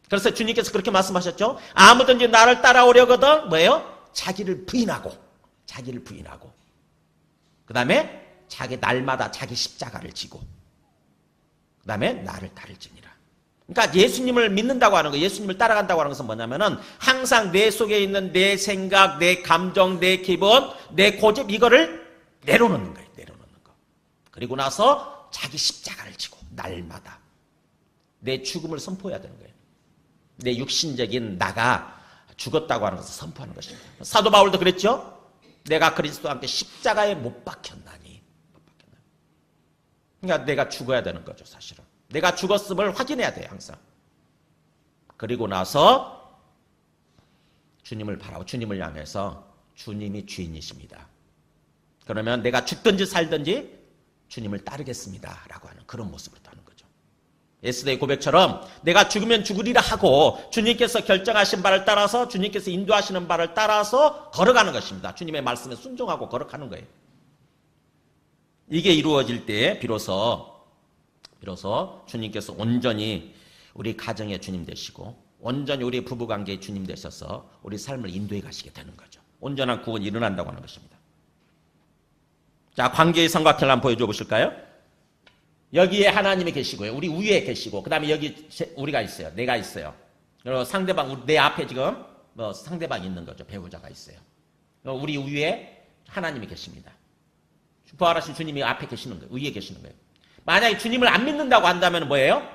그래서 주님께서 그렇게 말씀하셨죠. 아무든지 나를 따라오려거든 뭐예요? 자기를 부인하고 그 다음에 자기 날마다 자기 십자가를 지고 그 다음에 나를 따를지니라. 그러니까 예수님을 믿는다고 하는 거, 예수님을 따라간다고 하는 것은 뭐냐면은 항상 내 속에 있는 내 생각, 내 감정, 내 기분, 내 고집 이거를 내려놓는 거예요. 내려놓는 거. 그리고 나서 자기 십자가를 지고 날마다 내 죽음을 선포해야 되는 거예요. 내 육신적인 나가 죽었다고 하는 것을 선포하는 것입니다. 사도 바울도 그랬죠. 내가 그리스도와 함께 십자가에 못 박혔나니. 그러니까 내가 죽어야 되는 거죠, 사실은. 내가 죽었음을 확인해야 돼요, 항상. 그리고 나서 주님을 바라고 주님을 향해서 주님이 주인이십니다. 그러면 내가 죽든지 살든지 주님을 따르겠습니다 라고 하는 그런 모습으로 하는 거죠. 에스더의 고백처럼 내가 죽으면 죽으리라 하고 주님께서 결정하신 바를 따라서, 주님께서 인도하시는 바를 따라서 걸어가는 것입니다. 주님의 말씀에 순종하고 걸어가는 거예요. 이게 이루어질 때 비로소 주님께서 온전히 우리 가정의 주님 되시고 온전히 우리 부부관계의 주님 되셔서 우리 삶을 인도해 가시게 되는 거죠. 온전한 구원이 일어난다고 하는 것입니다. 자, 관계의 삼각형을 한번 보여줘 보실까요? 여기에 하나님이 계시고요. 우리 위에 계시고, 그 다음에 여기 우리가 있어요. 내가 있어요. 그리고 상대방, 내 앞에 지금 상대방이 있는 거죠. 배우자가 있어요. 우리 위에 하나님이 계십니다. 부활하신 주님이 앞에 계시는 거예요. 위에 계시는 거예요. 만약에 주님을 안 믿는다고 한다면 뭐예요?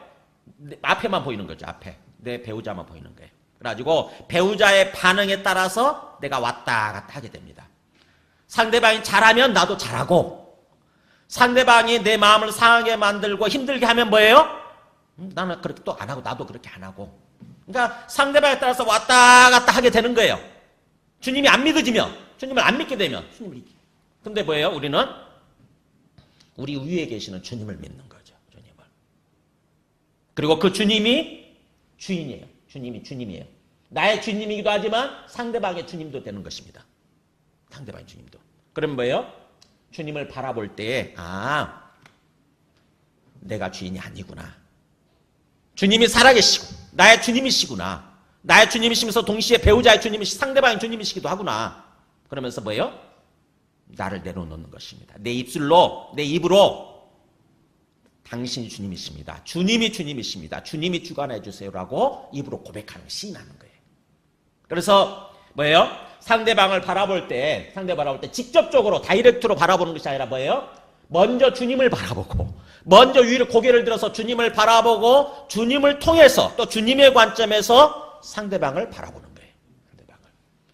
앞에만 보이는 거죠. 앞에. 내 배우자만 보이는 거예요. 그래가지고 배우자의 반응에 따라서 내가 왔다 갔다 하게 됩니다. 상대방이 잘하면 나도 잘하고, 상대방이 내 마음을 상하게 만들고 힘들게 하면 뭐예요? 나는 그렇게 또 안 하고 나도 그렇게 안 하고. 그러니까 상대방에 따라서 왔다 갔다 하게 되는 거예요. 주님이 안 믿어지면, 주님을 안 믿게 되면 주님을 믿게. 근데 뭐예요? 우리는 우리 위에 계시는 주님을 믿는 거죠. 주님을. 그리고 그 주님이 주인이에요. 주님이 주님이에요. 나의 주님이기도 하지만 상대방의 주님도 되는 것입니다. 상대방의 주님도. 그럼 뭐예요? 주님을 바라볼 때에 내가 주인이 아니구나. 주님이 살아계시고 나의 주님이시구나. 나의 주님이시면서 동시에 배우자의 주님이시, 상대방의 주님이시기도 하구나. 그러면서 뭐예요? 나를 내려놓는 것입니다. 내 입으로 당신이 주님이십니다. 주님이 주님이십니다. 주님이 주관해 주세요라고 입으로 고백하는, 시인하는 거예요. 그래서 뭐예요? 상대방을 바라볼 때 직접적으로 다이렉트로 바라보는 것이 아니라 뭐예요? 먼저 주님을 바라보고, 먼저 위로 고개를 들어서 주님을 바라보고, 주님을 통해서 또 주님의 관점에서 상대방을 바라보는 거예요. 상대방을.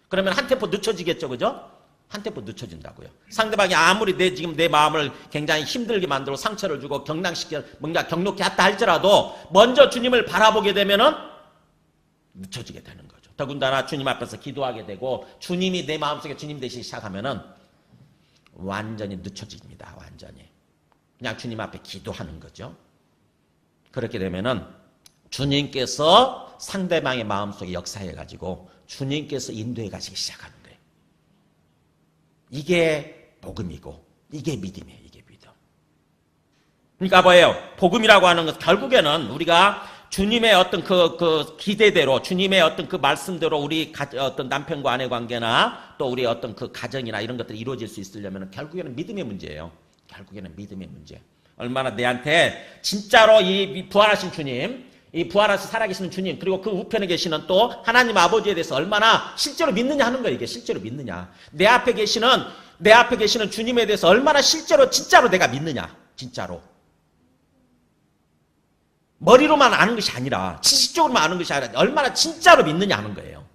그러면 한 템포 늦춰지겠죠, 그죠? 한 템포 늦춰진다고요. 상대방이 아무리 지금 내 마음을 굉장히 힘들게 만들고 상처를 주고 경랑시켜 뭔가 경록히 했다 할지라도 먼저 주님을 바라보게 되면은 늦춰지게 되는 거죠. 더군다나 주님 앞에서 기도하게 되고 주님이 내 마음속에 주님 되시기 시작하면은 완전히 늦춰집니다. 완전히. 그냥 주님 앞에 기도하는 거죠. 그렇게 되면은 주님께서 상대방의 마음속에 역사해가지고 주님께서 인도해 가시기 시작하는 거예요. 이게 복음이고 이게 믿음이에요. 이게 믿음. 그러니까 뭐예요? 복음이라고 하는 것 결국에는 우리가 주님의 어떤 그 기대대로, 주님의 어떤 그 말씀대로 우리 어떤 남편과 아내 관계나 또 우리 어떤 그 가정이나 이런 것들이 이루어질 수 있으려면 결국에는 믿음의 문제예요. 결국에는 믿음의 문제. 얼마나 내한테 진짜로 이 부활하신 주님, 이 부활하신 살아계시는 주님, 그리고 그 우편에 계시는 또 하나님 아버지에 대해서 얼마나 실제로 믿느냐 하는 거예요. 이게 실제로 믿느냐. 내 앞에 계시는 주님에 대해서 얼마나 진짜로 내가 믿느냐. 진짜로. 머리로만 아는 것이 아니라, 지식적으로만 아는 것이 아니라 얼마나 진짜로 믿느냐 하는 거예요.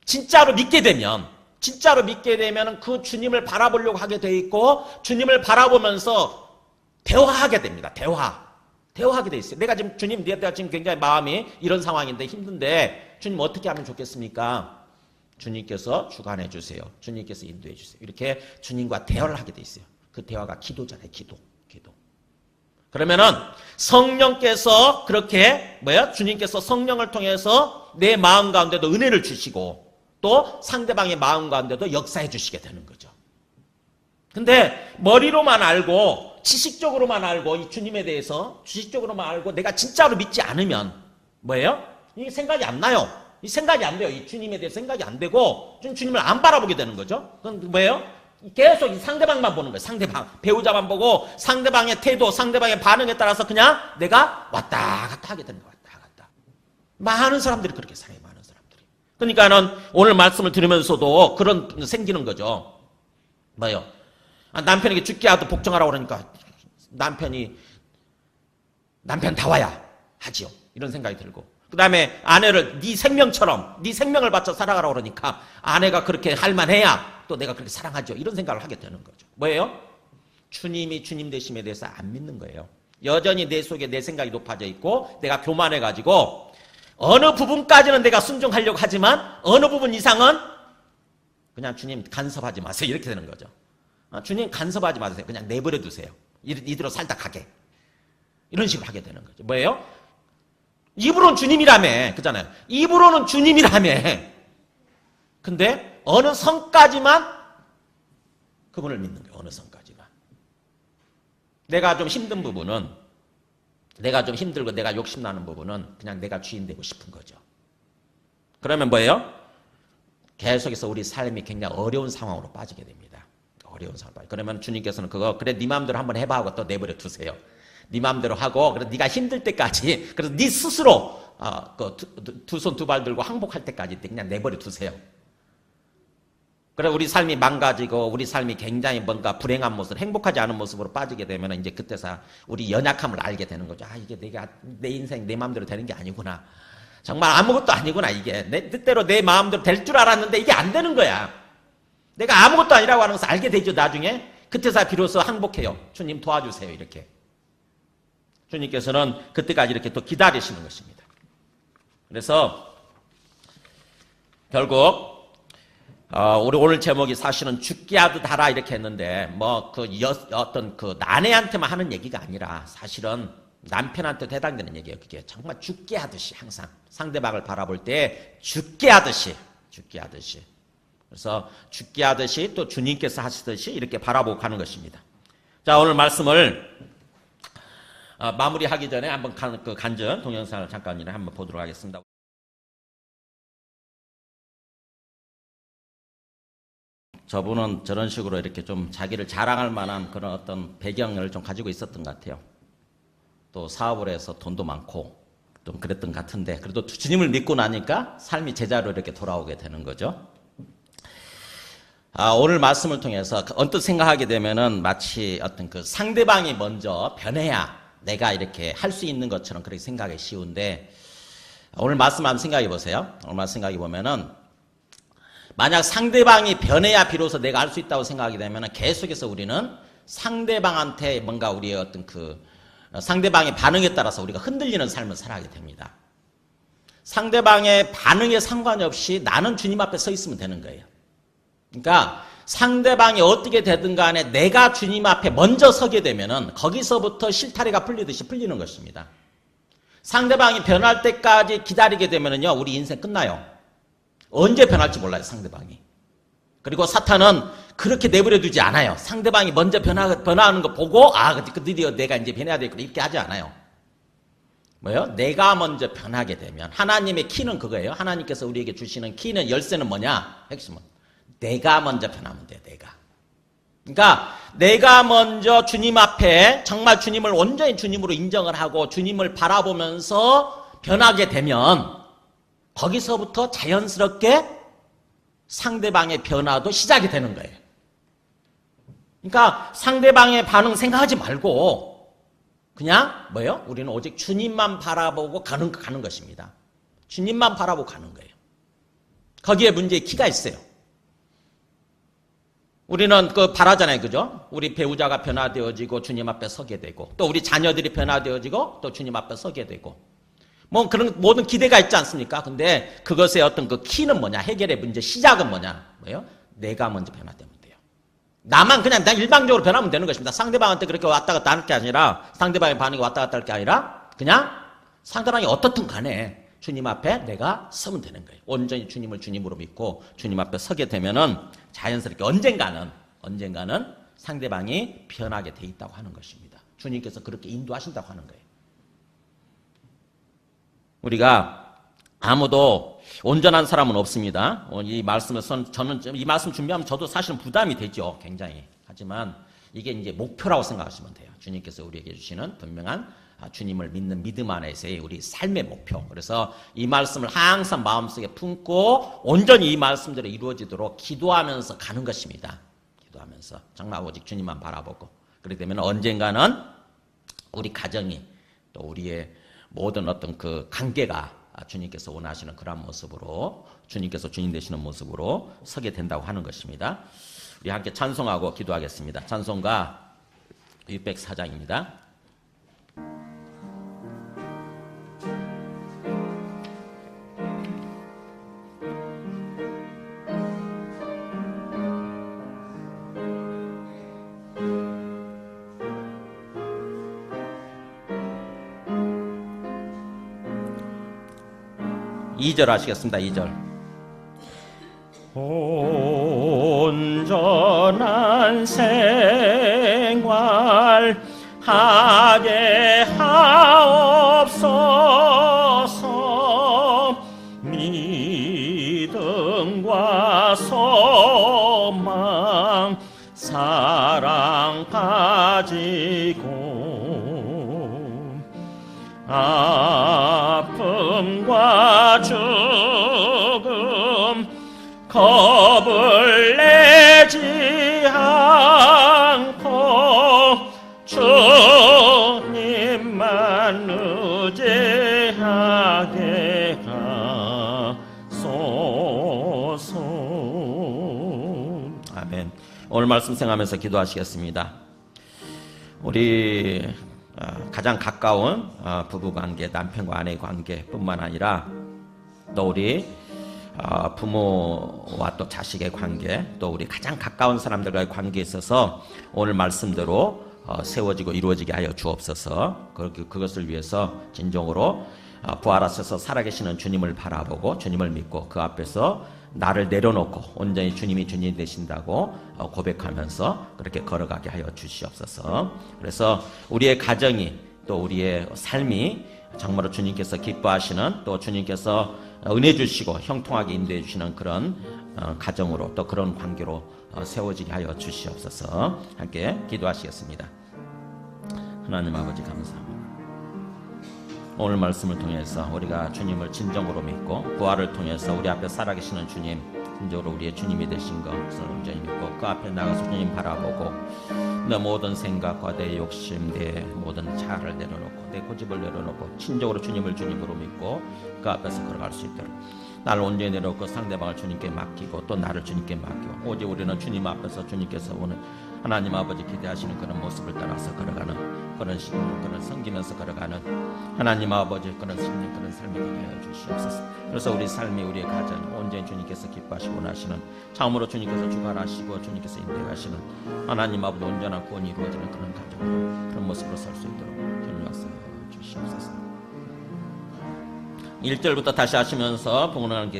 진짜로 믿게 되면 그 주님을 바라보려고 하게 돼 있고 주님을 바라보면서 대화하게 됩니다. 대화하게 돼 있어요. 내가 지금 주님, 내가 지금 굉장히 마음이 이런 상황인데 힘든데 주님 어떻게 하면 좋겠습니까? 주님께서 주관해 주세요. 주님께서 인도해 주세요. 이렇게 주님과 대화를 하게 돼 있어요. 그 대화가 기도잖아요. 기도. 그러면은 성령께서 그렇게 주님께서 성령을 통해서 내 마음 가운데도 은혜를 주시고 또 상대방의 마음 가운데도 역사해 주시게 되는 거죠. 근데 머리로만 알고 지식적으로만 알고 이 주님에 대해서 지식적으로만 알고 내가 진짜로 믿지 않으면 이게 생각이 안 나요. 이 생각이 안 돼요. 이 주님에 대해 생각이 안 되고 주님을 안 바라보게 되는 거죠. 그건 계속 이 상대방만 보는 거예요. 상대방. 배우자만 보고 상대방의 태도, 상대방의 반응에 따라서 그냥 내가 왔다 갔다 하게 되는 거야. 왔다 갔다. 많은 사람들이 그렇게 살아요. 많은 사람들이. 그러니까는 오늘 말씀을 들으면서도 그런 생기는 거죠. 남편에게 죽게 하도 복종하라고 그러니까 남편 다와야 하지요. 이런 생각이 들고. 그 다음에 아내를 네 생명처럼 네 생명을 바쳐 살아가라고 그러니까 아내가 그렇게 할 만해야 또 내가 그렇게 사랑하죠. 이런 생각을 하게 되는 거죠. 주님이 주님 되심에 대해서 안 믿는 거예요. 여전히 내 속에 내 생각이 높아져 있고 내가 교만해가지고 어느 부분까지는 내가 순종하려고 하지만 어느 부분 이상은 그냥 주님 간섭하지 마세요. 이렇게 되는 거죠. 주님 간섭하지 마세요. 그냥 내버려 두세요. 이대로 살다 가게. 이런 식으로 하게 되는 거죠. 입으로는 주님이라며. 그잖아요. 입으로는 주님이라며. 근데 어느 선까지만 그분을 믿는 거예요. 어느 선까지만. 내가 좀 힘든 부분은 내가 좀 힘들고 내가 욕심나는 부분은 그냥 내가 주인 되고 싶은 거죠. 그러면 계속해서 우리 삶이 굉장히 어려운 상황으로 빠지게 됩니다. 어려운 상황. 그러면 주님께서는 그래 네 마음대로 한번 해봐 하고 또 내버려 두세요. 네 마음대로 하고 그래서 네가 힘들 때까지 그래서 네 스스로 두 손 두 발 들고 항복할 때까지 그냥 내버려 두세요. 그래 우리 삶이 망가지고 우리 삶이 굉장히 뭔가 불행한 모습, 행복하지 않은 모습으로 빠지게 되면 이제 그때서 우리 연약함을 알게 되는 거죠. 이게 내 인생 내 마음대로 되는 게 아니구나. 정말 아무것도 아니구나. 이게 내 뜻대로 내 마음대로 될 줄 알았는데 이게 안 되는 거야. 내가 아무것도 아니라고 하는 것을 알게 되죠. 나중에 그때서 비로소 항복해요. 주님 도와주세요. 이렇게. 주님께서는 그때까지 이렇게 또 기다리시는 것입니다. 그래서 결국 우리 오늘 제목이 사실은 죽게 하듯 하라 이렇게 했는데 어떤 아내한테만 하는 얘기가 아니라 사실은 남편한테도 해당되는 얘기예요. 그게 정말 죽게 하듯이 항상 상대방을 바라볼 때 죽게 하듯이 그래서 죽게 하듯이 또 주님께서 하시듯이 이렇게 바라보고 가는 것입니다. 자, 오늘 말씀을 마무리하기 전에 한번 간증 동영상을 잠깐 한번 보도록 하겠습니다. 저분은 저런 식으로 이렇게 좀 자기를 자랑할 만한 그런 어떤 배경을 좀 가지고 있었던 것 같아요. 또 사업을 해서 돈도 많고 좀 그랬던 것 같은데 그래도 주님을 믿고 나니까 삶이 제자로 이렇게 돌아오게 되는 거죠. 오늘 말씀을 통해서 언뜻 생각하게 되면은 마치 어떤 상대방이 먼저 변해야 내가 이렇게 할 수 있는 것처럼 그렇게 생각하기 쉬운데 오늘 말씀 한번 생각해 보세요. 오늘 말씀 생각해 보면은 만약 상대방이 변해야 비로소 내가 할 수 있다고 생각하게 되면은 계속해서 우리는 상대방한테 뭔가 우리의 어떤 상대방의 반응에 따라서 우리가 흔들리는 삶을 살아가게 됩니다. 상대방의 반응에 상관이 없이 나는 주님 앞에 서 있으면 되는 거예요. 그러니까 상대방이 어떻게 되든 간에 내가 주님 앞에 먼저 서게 되면은 거기서부터 실타래가 풀리듯이 풀리는 것입니다. 상대방이 변할 때까지 기다리게 되면은요, 우리 인생 끝나요. 언제 변할지 몰라요, 상대방이. 그리고 사탄은 그렇게 내버려 두지 않아요. 상대방이 먼저 변화하는 거 보고, 드디어 내가 이제 변해야 되겠구나. 이렇게 하지 않아요. 내가 먼저 변하게 되면, 하나님의 키는 그거예요. 하나님께서 우리에게 주시는 키는, 열쇠는 뭐냐? 핵심은. 내가 먼저 변하면 돼, 내가. 그러니까, 내가 먼저 주님 앞에, 정말 주님을 온전히 주님으로 인정을 하고, 주님을 바라보면서 변하게 되면, 거기서부터 자연스럽게 상대방의 변화도 시작이 되는 거예요. 그러니까 상대방의 반응 생각하지 말고 그냥 우리는 오직 주님만 바라보고 가는 것입니다. 주님만 바라보고 가는 거예요. 거기에 문제의 키가 있어요. 우리는 그 바라잖아요. 그죠? 우리 배우자가 변화되어지고 주님 앞에 서게 되고, 또 우리 자녀들이 변화되어지고 또 주님 앞에 서게 되고, 뭐 그런 모든 기대가 있지 않습니까? 근데 그것의 어떤 그 키는 뭐냐? 해결의 문제 시작은 뭐예요? 내가 먼저 변화되면 돼요. 나만 그냥 일방적으로 변하면 되는 것입니다. 상대방한테 그렇게 왔다 갔다 하는 게 아니라, 상대방의 반응이 왔다 갔다 할 게 아니라, 그냥 상대방이 어떻든 간에 주님 앞에 내가 서면 되는 거예요. 온전히 주님을 주님으로 믿고 주님 앞에 서게 되면은 자연스럽게 언젠가는 상대방이 변하게 돼 있다고 하는 것입니다. 주님께서 그렇게 인도하신다고 하는 거예요. 우리가 아무도 온전한 사람은 없습니다. 이 말씀에서 저는 이 말씀 준비하면 저도 사실은 부담이 되죠. 굉장히. 하지만 이게 이제 목표라고 생각하시면 돼요. 주님께서 우리에게 주시는 분명한 주님을 믿는 믿음 안에서의 우리 삶의 목표. 그래서 이 말씀을 항상 마음속에 품고 온전히 이 말씀대로 이루어지도록 기도하면서 가는 것입니다. 기도하면서 정말 오직 주님만 바라보고 그렇게 되면 언젠가는 우리 가정이 또 우리의 모든 어떤 그 관계가 주님께서 원하시는 그런 모습으로 주님께서 주님 되시는 모습으로 서게 된다고 하는 것입니다. 우리 함께 찬송하고 기도하겠습니다. 찬송가 604장입니다. 이 절 하시겠습니다. 2절. 온전한 생활 하게 하옵소서. 믿음과 소망 사랑 가지고 아픔과 죽음 겁을 내지 않고 주님만 의지하게 하소서. 아멘. 오늘 말씀 생각하면서 기도하시겠습니다. 우리 가장 가까운 부부관계, 남편과 아내의 관계뿐만 아니라 또 우리 부모와 또 자식의 관계, 또 우리 가장 가까운 사람들과의 관계에 있어서 오늘 말씀대로 세워지고 이루어지게 하여 주옵소서. 그것을 위해서 진정으로 부활하셔서 살아계시는 주님을 바라보고 주님을 믿고 그 앞에서 나를 내려놓고 온전히 주님이 주님 되신다고 고백하면서 그렇게 걸어가게 하여 주시옵소서. 그래서 우리의 가정이 또 우리의 삶이 정말로 주님께서 기뻐하시는 또 주님께서 은혜 주시고 형통하게 인도해 주시는 그런 가정으로 또 그런 관계로 세워지게 하여 주시옵소서. 함께 기도하시겠습니다. 하나님 아버지 감사합니다. 오늘 말씀을 통해서 우리가 주님을 진정으로 믿고 부활을 통해서 우리 앞에 살아계시는 주님, 진정으로 우리의 주님이 되신 것을 온전히 믿고 그 앞에 나가서 주님 바라보고 내 모든 생각과 내 욕심, 내 모든 자아를 내려놓고 내 고집을 내려놓고 진정으로 주님을 주님으로 믿고 그 앞에서 걸어갈 수 있도록 나를 온전히 내려놓고 상대방을 주님께 맡기고 또 나를 주님께 맡기고 오직 우리는 주님 앞에서 주님께서 오늘 하나님 아버지 기대하시는 그런 모습을 따라서 걸어가는 그런 식으로 그런 섬기면서 걸어가는 하나님 아버지 그런 삶이 되게 하여 주시옵소서. 그래서 우리 삶이 우리의 가정이 온전히 주님께서 기뻐하시고 원하시는 참으로 주님께서 주관하시고 주님께서 인도하시는 하나님 아버지 온전한 구원이 이루어지는 그런 가정으로 그런 모습으로 설 수 있도록 견인하여 주시옵소서. 1절부터 다시 하시면서 봉헌하는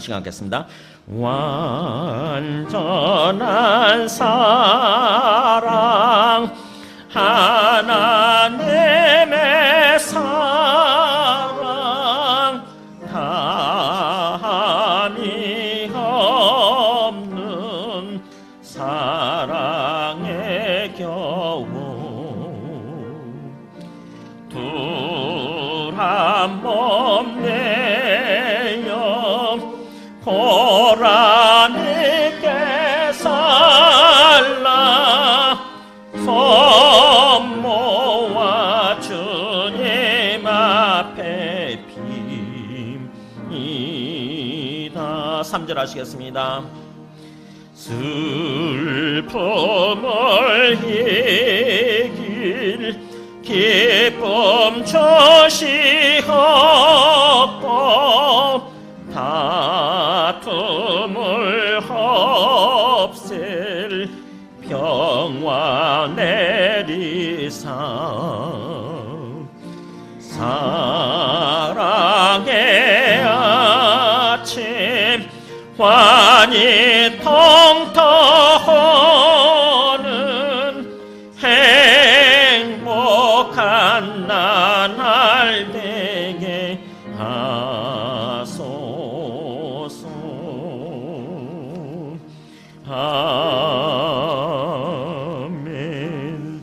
시간 갖겠습니다. 완전한 사랑 하나님의 사랑 한이 없는 사랑의 겨우 둘 한 몸 내어 고라니께 살라 손 모아 주님 앞에 빕니다. 3절 하시겠습니다. 슬픔을 이길 기쁨 주시옵고 다툼을 없앨 평화 내리사 사랑의 아침 환히 통터오는 행복한 나날 되게 하소서. 아멘.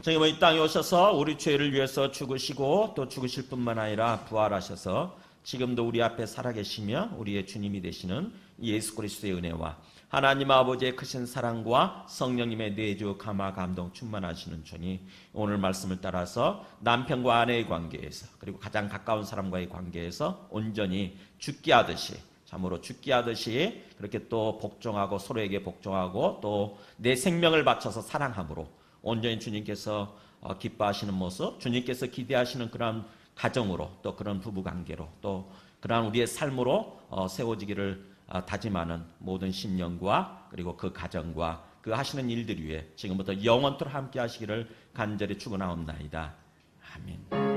주님은 이 땅에 오셔서 우리 죄를 위해서 죽으시고 또 죽으실 뿐만 아니라 부활하셔서 지금도 우리 앞에 살아계시며 우리의 주님이 되시는 예수 그리스도의 은혜와 하나님 아버지의 크신 사랑과 성령님의 내주 감화 감동 충만하시는 주니 오늘 말씀을 따라서 남편과 아내의 관계에서 그리고 가장 가까운 사람과의 관계에서 온전히 죽게 하듯이 참으로 죽게 하듯이 그렇게 또 복종하고 서로에게 복종하고 또 내 생명을 바쳐서 사랑함으로 온전히 주님께서 기뻐하시는 모습, 주님께서 기대하시는 그런 가정으로 또 그런 부부관계로 또 그러한 우리의 삶으로 세워지기를 다짐하는 모든 신령과 그리고 그 가정과 그 하시는 일들 위해 지금부터 영원토록 함께 하시기를 간절히 축원하옵나이다. 아멘.